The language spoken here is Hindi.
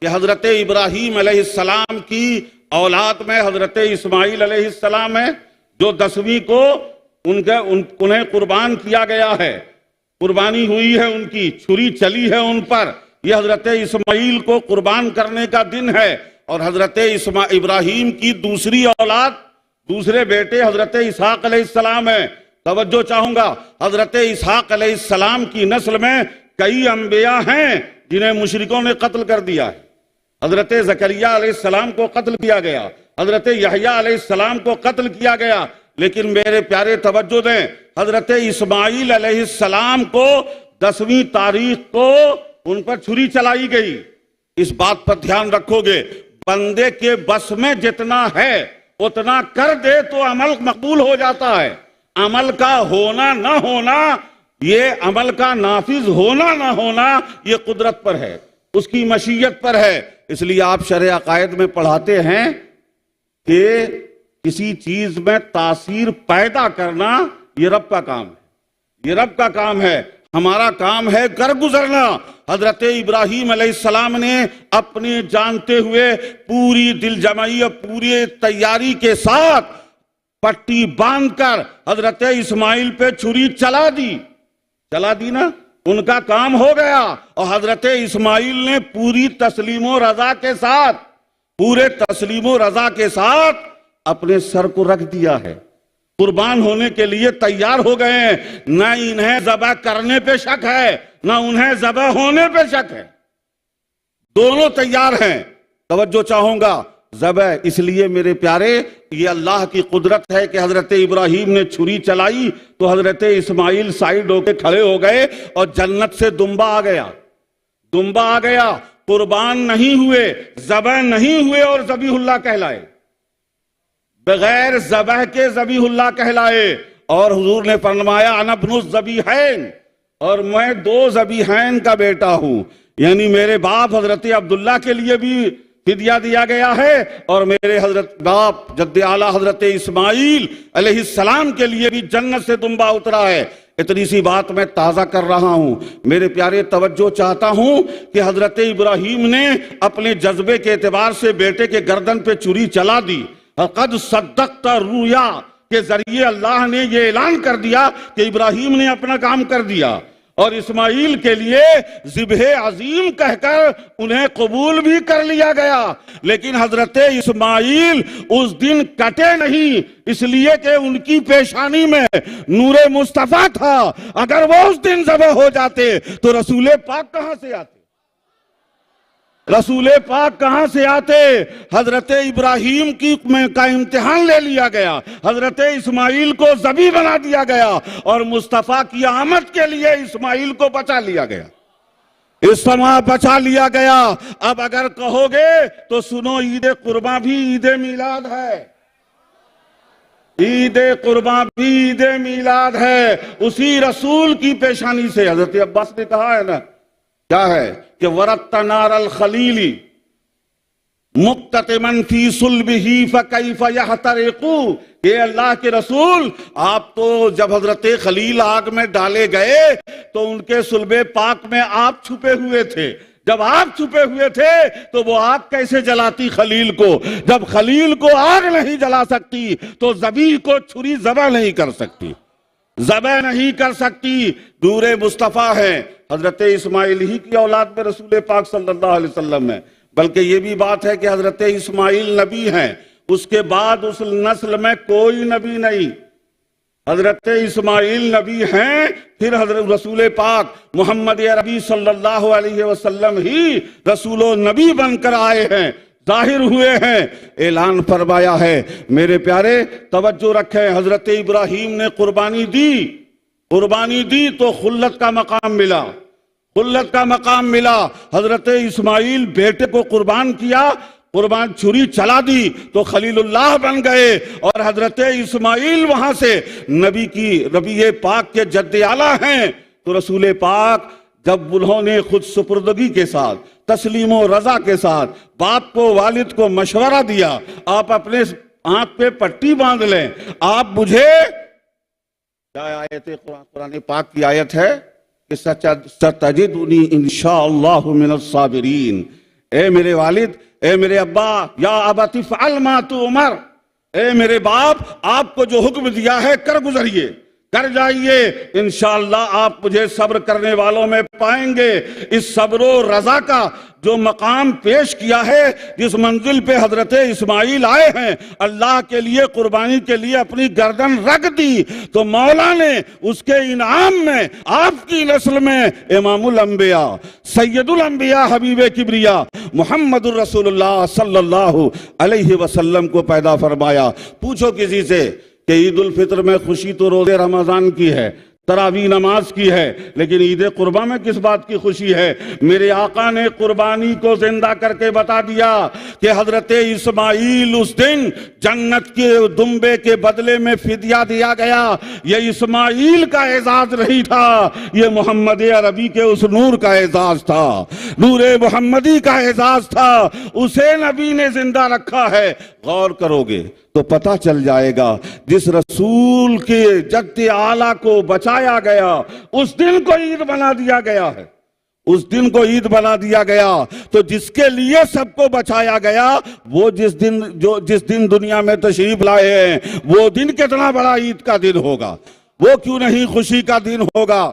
कि हजरत इब्राहीम अलैहिस्सलाम की औलाद में हजरत इस्माइल अलैहिस्सलाम है, जो 10वीं को उन्हें कुर्बान किया गया है, कुर्बानी हुई है, उनकी छुरी चली है उन पर। यह हजरत इस्माइल को कुर्बान करने का दिन है। और हजरत इब्राहीम की दूसरी औलाद, दूसरे बेटे हजरत इसहाक अलैहिस्सलाम है। तवज्जो चाहूंगा, हजरत इसहाक अलैहिस्सलाम की नस्ल में कई अंबिया हैं जिन्हें मुशरिकों ने कत्ल कर दिया है। हजरत जकरिया अलैहिस्सलाम को कत्ल किया गया, हजरत यहया अलैहिस्सलाम को कत्ल किया गया। लेकिन मेरे प्यारे तवज्जो दें, हजरत इस्माइल अलैहिस्सलाम को 10वीं तारीख को उन पर छुरी चलाई गई। इस बात पर ध्यान रखोगे, बंदे के बस में जितना है उतना कर दे तो अमल मकबूल हो जाता है। अमल का होना ना होना, ये अमल का नाफिज होना ना होना, ये कुदरत पर है, उसकी मशीयत पर है। इसलिए आप शरअ अकायद में पढ़ाते हैं कि किसी चीज में तासीर पैदा करना ये रब का काम है, ये रब का काम है। हमारा काम है कर गुजरना। हजरत इब्राहीम अलैहिस्सलाम ने अपने जानते हुए पूरी दिलजमाई और पूरी तैयारी के साथ पट्टी बांधकर हजरत इस्माइल पे छुरी चला दी ना, उनका काम हो गया। और हजरत इस्माइल ने पूरी तस्लीमो रजा के साथ, पूरे तस्लीमो रजा के साथ अपने सर को रख दिया है, कुर्बान होने के लिए तैयार हो गए हैं। न इन्हें ज़बह करने पे शक है, न उन्हें ज़बह होने पे शक है, दोनों तैयार हैं। तवज्जो चाहूंगा, ज़बह इसलिए मेरे प्यारे, ये अल्लाह की कुदरत है कि हजरत इब्राहीम ने छुरी चलाई तो हजरत इस्माइल साइड होके खड़े हो गए और जन्नत से दुम्बा आ गया। कुर्बान नहीं हुए, ज़बह नहीं हुए और ज़बीहुल्लाह कहलाए, बगैर ज़बह के ज़बीहुल्लाह कहलाए। और हुजूर ने फरमाया अना इब्नुज़ ज़बीहैन, और मैं 2 ज़बीहैन का बेटा हूं। यानी मेरे बाप हजरत अब्दुल्लाह के लिए भी फिदिया दिया गया है और मेरे हजरत बाप जद्दे आला हजरत इस्माइल अलैहिस्सलाम के लिए भी जन्नत से दुम्बा उतरा है। इतनी सी बात मैं ताज़ा कर रहा हूं। मेरे प्यारे तवज्जो चाहता हूं कि हजरत इब्राहीम ने अपने जज्बे के एतबार से बेटे के गर्दन पे छुरी चला दी। क़द सद्दक़्ता रुया के जरिए अल्लाह ने यह ऐलान कर दिया कि इब्राहीम ने अपना काम कर दिया और इस्माइल के लिए ज़िब्ह अजीम कहकर उन्हें कबूल भी कर लिया गया। लेकिन हजरत इस्माइल उस दिन कटे नहीं, इसलिए कि उनकी पेशानी में नूरे मुस्तफा था। अगर वो उस दिन ज़बह हो जाते तो रसूल पाक कहां से आते, रसूल पाक कहां से आते। हजरत इब्राहीम का इम्तिहान ले लिया गया, हजरत इस्माइल को ज़बी बना दिया गया और मुस्तफ़ा की आमद के लिए इस्माइल को बचा लिया गया, इस समय बचा लिया गया। अब अगर कहोगे तो सुनो, ईद कुर्बां भी ईद मिलाद है, ईद कुर्बां भी ईद मिलाद है। उसी रसूल की पेशानी से हजरत अब्बास ने कहा है ना, क्या है कि वरत्ता नारल खलीली मुक्ततिमन फी सुल्बिही फकैफ यहतरिकू। ये अल्लाह के रसूल, आप तो जब हजरत खलील आग में डाले गए तो उनके सुल्बे पाक में आप छुपे हुए थे। जब आप छुपे हुए थे तो वो आग कैसे जलाती खलील को? जब खलील को आग नहीं जला सकती तो ज़बीह को छुरी ज़बह नहीं कर सकती, ज़बह नहीं कर सकती। दूरे मुस्तफ़ा है, हजरत इस्माइल ही की औलाद में रसूल पाक सल्लल्लाहु अलैहि वसल्लम है। बल्कि ये भी बात है कि हजरत इस्माइल नबी हैं, उसके बाद उस नस्ल में कोई नबी नहीं। हजरत इस्माइल नबी हैं, फिर हजरत रसूल पाक मोहम्मद अरबी सल्लल्लाहु अलैहि वसल्लम ही रसूलो नबी बनकर आए हैं, जाहिर हुए हैं, ऐलान फरमाया है। मेरे प्यारे तवज्जो रखें, हजरत इब्राहीम ने कुर्बानी दी तो खुल्लत का मकाम मिला, खुल्लत का मकाम मिला। हजरत इस्माइल बेटे को कुर्बान किया, कुर्बान छुरी चला दी तो खलीलुल्लाह बन गए। और हजरत इस्माइल वहां से नबी पाक के जद्दे आला हैं। तो रसूल पाक जब उन्होंने खुद सुपुर्दगी के साथ, तस्लीमो रजा के साथ बाप को, वालिद को मशवरा दिया, आप अपने आंख पे पट्टी बांध लें, आप मुझे, क्या आयत कुरान पाक की आयत है कि सतजिदुनी इंशाअल्लाहु मिनस साबिरीन, ए मेरे वालिद, ए मेरे अब्बा, या अबती फ़अल मा तुअमर, ए मेरे बाप, आपको जो हुक्म दिया है कर गुजरिए, कर जाइए, इंशाअल्लाह आप मुझे सब्र करने वालों में पाएंगे। इस सब्र व रजा का जो मकाम पेश किया है, जिस मंजिल पे हजरत इस्माइल आए हैं, अल्लाह के लिए कुर्बानी के लिए अपनी गर्दन रख दी, तो मौला ने उसके इनाम में आपकी नस्ल में इमामुल अंबिया, सैयदुल अंबिया, हबीबे किबरिया मुहम्मदुर रसूलुल्लाह सल्लल्लाहु अलैहि वसल्लम को पैदा फरमाया। पूछो किसी से कि ईद उल फित्र में खुशी तो रोजे रमजान की है, तरावी नमाज की है, लेकिन ईद कुर्बा में किस बात की खुशी है? मेरे आका ने कुर्बानी को जिंदा करके बता दिया कि हजरत इस्माइल उस दिन जन्नत के दुम्बे के बदले में फिदिया दिया गया। ये इस्माइल का एजाज नहीं था, ये मोहम्मद अरबी के उस नूर का एजाज था, नूरे मोहम्मदी का एजाज था, उसे नबी ने जिंदा रखा है। गौर करोगे तो पता चल जाएगा, जिस रसूल के जद्द आला को बचाया गया, उस दिन को ईद बना दिया गया है, उस दिन को ईद बना दिया गया। तो जिसके लिए सबको बचाया गया, वो जिस दिन दुनिया में तशरीफ लाए हैं, वो दिन कितना बड़ा ईद का दिन होगा, वो क्यों नहीं खुशी का दिन होगा।